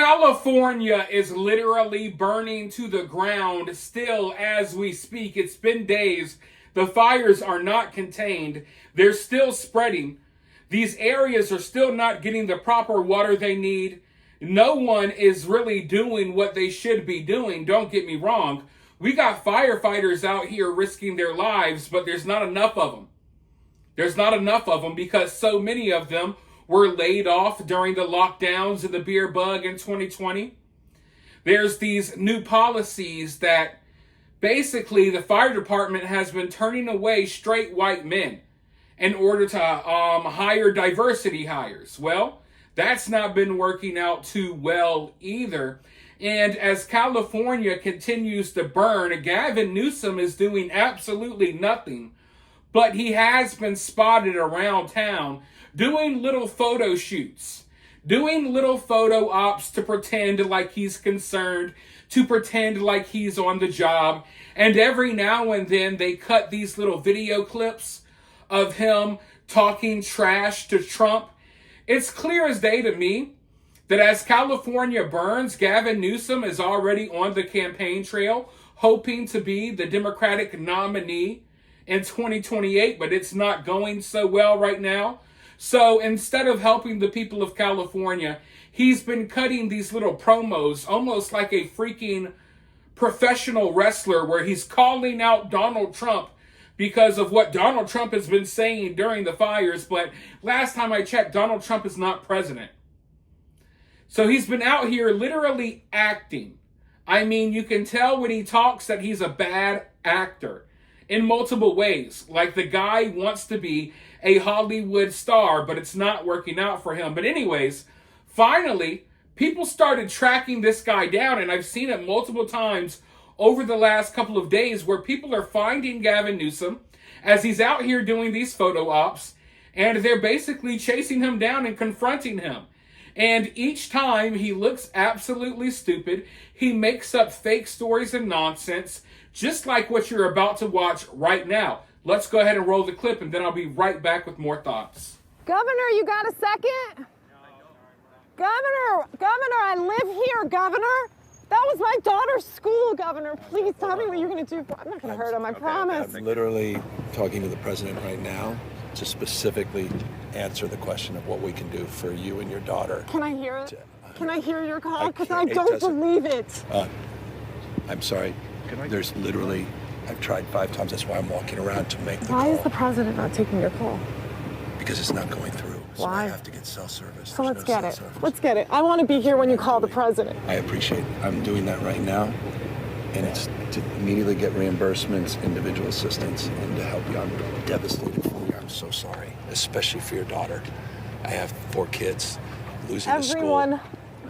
California is literally burning to the ground still as we speak. It's been days. The fires are not contained. They're still spreading. These areas are still not getting the proper water they need. No one is really doing what they should be doing. Don't get me wrong. We got firefighters out here risking their lives, but there's not enough of them. There's not enough of them because so many of them were laid off during the lockdowns and the beer bug in 2020. There's these new policies that basically the fire department has been turning away straight white men in order to hire diversity hires. Well, that's not been working out too well either. And as California continues to burn, Gavin Newsom is doing absolutely nothing. But he has been spotted around town doing little photo shoots, doing little photo ops to pretend like he's concerned, to pretend like he's on the job. And every now and then they cut these little video clips of him talking trash to Trump. It's clear as day to me that as California burns, Gavin Newsom is already on the campaign trail, hoping to be the Democratic nominee in 2028, but it's not going so well right now. So instead of helping the people of California, he's been cutting these little promos, almost like a freaking professional wrestler, where he's calling out Donald Trump because of what Donald Trump has been saying during the fires. But last time I checked, Donald Trump is not president. So he's been out here literally acting. I mean, you can tell when he talks that he's a bad actor in multiple ways. Like the guy wants to be a Hollywood star, but it's not working out for him. But anyways, finally, people started tracking this guy down, and I've seen it multiple times over the last couple of days where people are finding Gavin Newsom as he's out here doing these photo ops, and they're basically chasing him down and confronting him. And each time he looks absolutely stupid. He makes up fake stories and nonsense, just like what you're about to watch right now. Let's go ahead and roll the clip, and then I'll be right back with more thoughts. Governor, you got a second? Governor, I live here, Governor. That was my daughter's school, Governor. Please tell me what you're going to do. I'm not going to hurt him, I promise. I'm literally talking to the president right now to specifically answer the question of what we can do for you and your daughter. Can I hear it? Can I hear your call? Because I don't believe it. I'm sorry. There's literally, I've tried 5 times. That's why I'm walking around to make the call. Why is the president not taking your call? Because it's not going through. So Why? I have to get cell service. So let's get it. Let's get it. I want to be here when you call the president. I appreciate it. I'm doing that right now. And it's to immediately get reimbursements, individual assistance, and to help you. I'm devastated for you. I'm so sorry, especially for your daughter. I have 4 kids losing the school. Everyone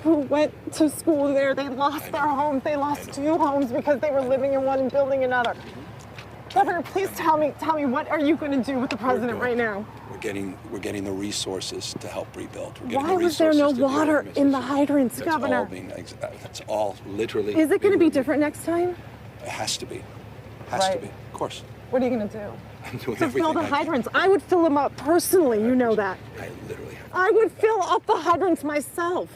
who went to school there, they lost their homes. They lost 2 homes because they were living in one and building another. Governor, please tell me, what are you going to do with the president right now? We're getting the resources to help rebuild. Why was there no water in the hydrants, Governor? That's all literally. Is it going to be different next time? It has to be. Has to be. Of course. What are you going to do? I'm doing to everything fill the I hydrants. I would fill them up personally. You know that. I literally have. I would fill up the hydrants myself.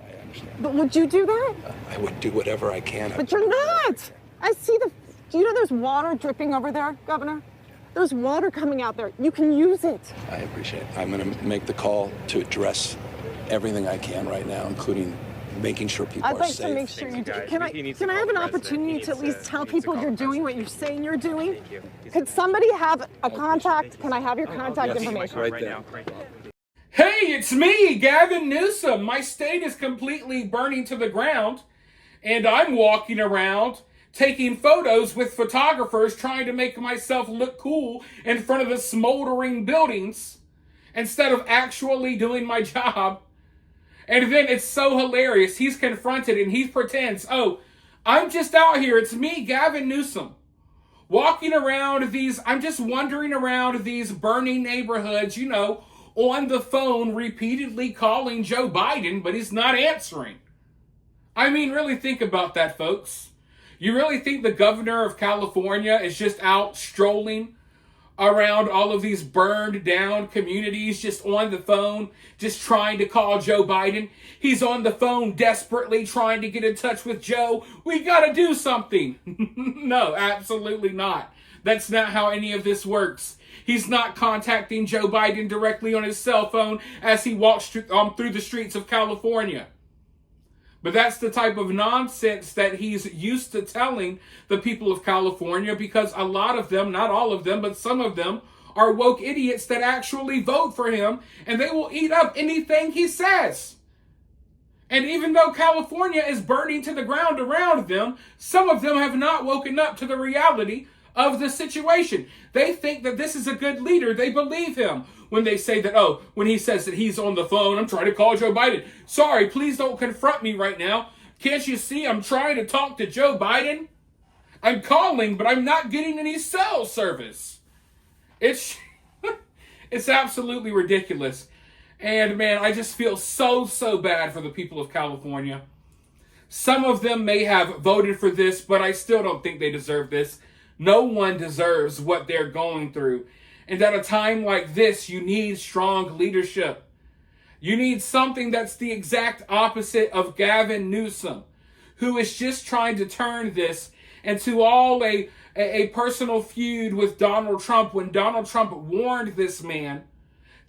I understand. But would you do that? I would do whatever I can. But you're not. I see the. Do you know there's water dripping over there, Governor? There's water coming out there. You can use it. I appreciate it. I'm going to make the call to address everything I can right now, including making sure people are safe. I'd like to make sure you do. Can I have an opportunity to at least tell people you're doing what you're saying you're doing? Could somebody have a contact? Can I have your contact information? Right there. Hey, it's me, Gavin Newsom. My state is completely burning to the ground, and I'm walking around taking photos with photographers trying to make myself look cool in front of the smoldering buildings instead of actually doing my job. And then it's so hilarious. He's confronted and he pretends, oh, I'm just out here. It's me, Gavin Newsom, walking around I'm just wandering around these burning neighborhoods, on the phone, repeatedly calling Joe Biden, but he's not answering. I mean, really think about that, folks. You really think the governor of California is just out strolling around all of these burned down communities, just on the phone, just trying to call Joe Biden. He's on the phone desperately trying to get in touch with Joe. We got to do something. No, absolutely not. That's not how any of this works. He's not contacting Joe Biden directly on his cell phone as he walks through the streets of California. But that's the type of nonsense that he's used to telling the people of California, because a lot of them, not all of them, but some of them are woke idiots that actually vote for him, and they will eat up anything he says. And even though California is burning to the ground around them, some of them have not woken up to the reality of the situation. They think that this is a good leader. They believe him when they say that, oh, when he says that he's on the phone, I'm trying to call Joe Biden. Sorry, please don't confront me right now. Can't you see I'm trying to talk to Joe Biden? I'm calling, but I'm not getting any cell service. It's absolutely ridiculous. And man, I just feel so bad for the people of California. Some of them may have voted for this, but I still don't think they deserve this. No one deserves what they're going through. And at a time like this, you need strong leadership. You need something that's the exact opposite of Gavin Newsom, who is just trying to turn this into all a personal feud with Donald Trump, when Donald Trump warned this man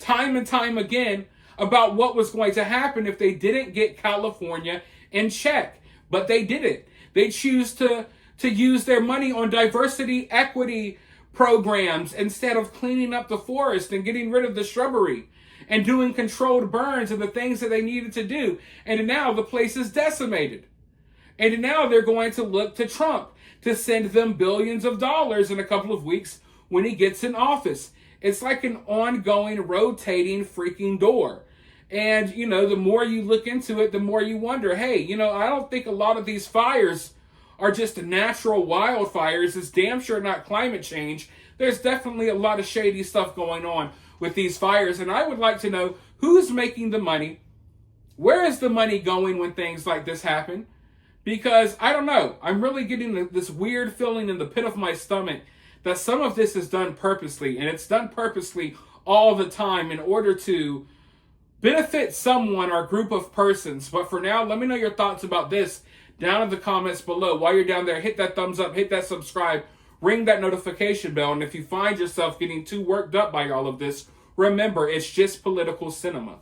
time and time again about what was going to happen if they didn't get California in check. But they didn't. They choose to use their money on diversity equity programs instead of cleaning up the forest and getting rid of the shrubbery and doing controlled burns and the things that they needed to do. And now the place is decimated. And now they're going to look to Trump to send them billions of dollars in a couple of weeks when he gets in office. It's like an ongoing, rotating freaking door. And, you know, the more you look into it, the more you wonder, hey, you know, I don't think a lot of these fires are just natural wildfires. It's damn sure not climate change. There's definitely a lot of shady stuff going on with these fires. And I would like to know who's making the money. Where is the money going when things like this happen? Because I don't know. I'm really getting this weird feeling in the pit of my stomach that some of this is done purposely. And it's done purposely all the time in order to benefit someone or group of persons. But for now, let me know your thoughts about this down in the comments below. While you're down there, hit that thumbs up, hit that subscribe, ring that notification bell. And if you find yourself getting too worked up by all of this, remember, it's just political cinema.